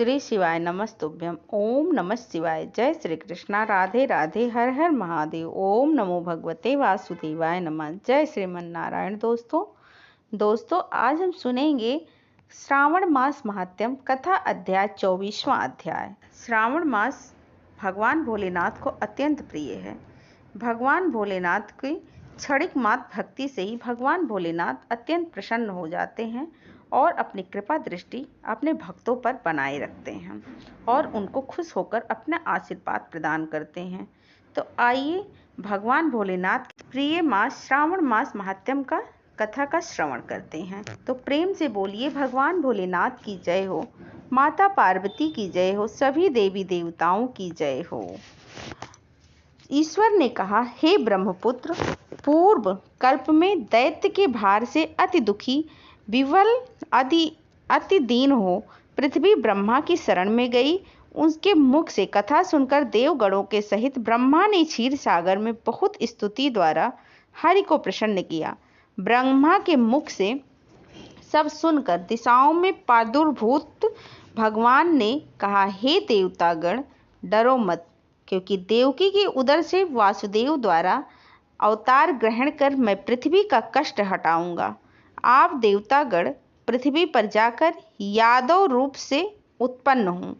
श्री शिवाय नमस्तुभ्यम। ओम नमः शिवाय। जय श्री कृष्णा। राधे राधे। हर हर महादेव। ओम नमो भगवते वासुदेवाय नमः। जय श्रीमन नारायण। दोस्तों आज हम सुनेंगे श्रावण मास महात्म्य कथा अध्याय 24वां अध्याय। श्रावण मास भगवान भोलेनाथ को अत्यंत प्रिय है। भगवान भोलेनाथ की क्षणिक मात्र भक्ति से ही भगवान भोलेनाथ अत्यंत प्रसन्न हो जाते हैं और अपनी कृपा दृष्टि अपने भक्तों पर बनाए रखते हैं और उनको खुश होकर अपना आशीर्वाद प्रदान करते हैं। तो आइए भगवान भोलेनाथ के प्रिय मास श्रावण मास महात्म्य का कथा का श्रवण करते हैं। तो प्रेम से बोलिए भगवान भोलेनाथ की जय हो, माता पार्वती की जय हो, सभी देवी देवताओं की जय हो। ईश्वर ने कहा, हे ब्रह्मपुत्र, पूर्व कल्प में दैत्य के भार से अति दुखी, विवल, अति दीन हो पृथ्वी ब्रह्मा की शरण में गई। उसके मुख से कथा सुनकर देवगणों के सहित ब्रह्मा ने क्षीर सागर में बहुत स्तुति द्वारा हरि को प्रसन्न किया। ब्रह्मा के मुख से सब सुनकर दिशाओं में प्रादुर्भूत भगवान ने कहा, हे देवतागण, डरो मत, क्योंकि देवकी के उदर से वासुदेव द्वारा अवतार ग्रहण कर मैं पृथ्वी का कष्ट हटाऊंगा। आप देवतागण पृथ्वी पर जाकर यादव रूप से उत्पन्न हों।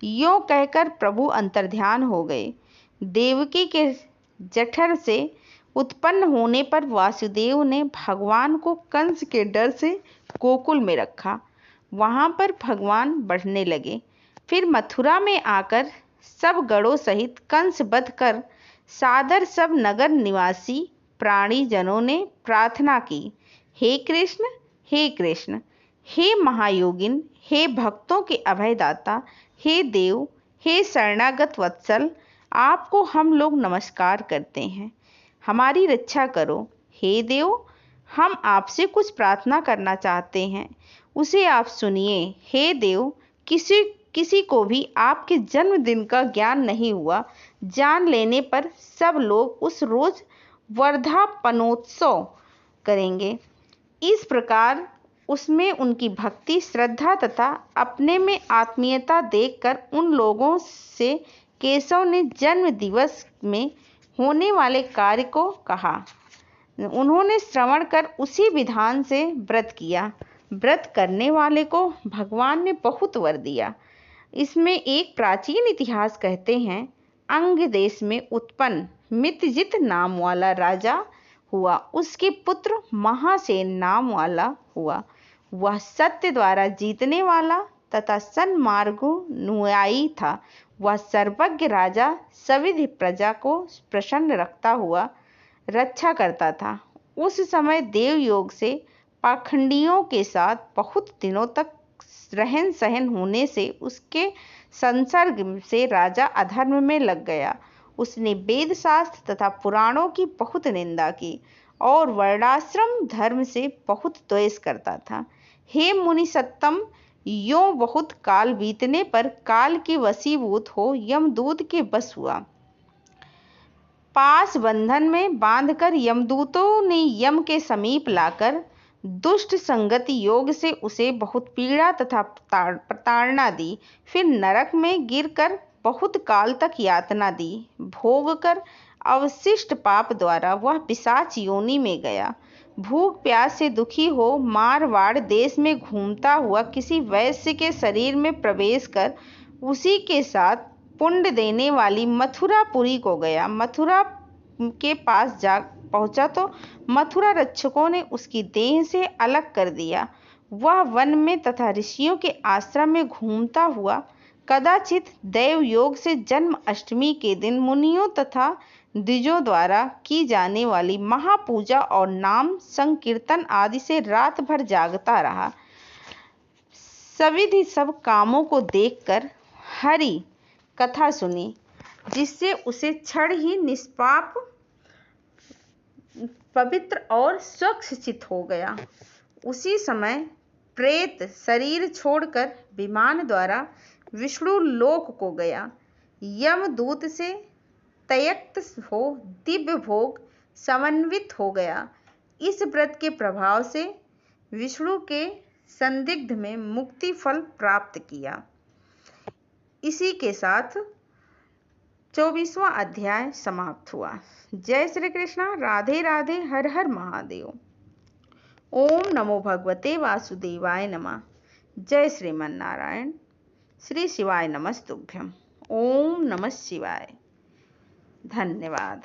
यों कहकर प्रभु अंतर्ध्यान हो गए। देवकी के जठर से उत्पन्न होने पर वासुदेव ने भगवान को कंस के डर से गोकुल में रखा। वहां पर भगवान बढ़ने लगे। फिर मथुरा में आकर सब गणों सहित कंस वध कर सादर सब नगर निवासी प्राणी जनों ने प्रार्थना की, हे कृष्ण, हे कृष्ण, हे महायोगिन, हे भक्तों के अभयदाता, हे देव, हे शरणागत वत्सल, आपको हम लोग नमस्कार करते हैं, हमारी रक्षा करो। हे देव, हम आपसे कुछ प्रार्थना करना चाहते हैं, उसे आप सुनिए। हे देव, किसी को भी आपके जन्मदिन का ज्ञान नहीं हुआ। जान लेने पर सब लोग उस रोज वर्धापनोत्सव करेंगे। इस प्रकार उसमें उनकी भक्ति, श्रद्धा तथा अपने में आत्मीयता देखकर उन लोगों से केशव ने जन्म दिवस में होने वाले कार्य को कहा। उन्होंने श्रवण कर उसी विधान से व्रत किया। व्रत करने वाले को भगवान ने बहुत वर दिया। इसमें एक प्राचीन इतिहास कहते हैं, अंग देश में उत्पन्न मित्रजित नाम वाला राजा हुआ। उसके पुत्र महासेन नाम वाला हुआ। वह सत्य द्वारा जीतने वाला तथा सन्मार्गानुयायी था। वह सर्वज्ञ राजा सविधि प्रजा को प्रसन्न रखता हुआ रक्षा करता था। उस समय देव योग से पाखंडियों के साथ बहुत दिनों तक रहन सहन होने से उसके संसर्ग से राजा अधर्म में लग गया। उसने वेद शास्त्र तथा पुराणों की बहुत निंदा की और वर्णाश्रम धर्म से बहुत द्वेष करता था। हे मुनि सत्तम, यों बहुत काल बीतने पर काल के वशीभूत हो यमदूत के वश हुआ। पास बंधन में बांधकर यमदूतों ने यम के समीप लाकर दुष्ट संगति योग से उसे बहुत पीड़ा तथा प्रताड़ना दी। फिर नरक में गिरकर बहुत काल तक यातना दी। भोग कर अवशिष्ट पाप द्वारा वह पिशाच योनि में गया। भूख प्यास से दुखी हो मारवाड़ देश में घूमता हुआ किसी वैश्य के शरीर में प्रवेश कर उसी के साथ पुण्य देने वाली मथुरापुरी को गया। मथुरा के पास जा पहुंचा तो मथुरा रक्षकों ने उसकी देह से अलग कर दिया। वह वन में तथा ऋषियों के आश्रम में घूमता हुआ कदाचित दैव योग से जन्म अष्टमी के दिन मुनियों तथा द्विजों द्वारा की जाने वाली महापूजा और नाम संकीर्तन आदि से रात भर जागता रहा। सविधि सब कामों को देखकर हरि कथा सुनी, जिससे उसे क्षण ही निष्पाप, पवित्र और स्वच्छ चित्त हो गया। उसी समय प्रेत शरीर छोड़कर विमान द्वारा विष्णु लोक को गया। यमदूत से तयक्त हो दिव्य भोग समन्वित हो गया। इस व्रत के प्रभाव से विष्णु के संदिग्ध में मुक्ति फल प्राप्त किया। इसी के साथ 24वां अध्याय समाप्त हुआ। जय श्री कृष्णा। राधे राधे। हर हर महादेव। ओम नमो भगवते वासुदेवाय नमः। जय श्रीमन नारायण। श्री शिवाय नमस्तुभ्यम। ओम नमः शिवाय। धन्यवाद।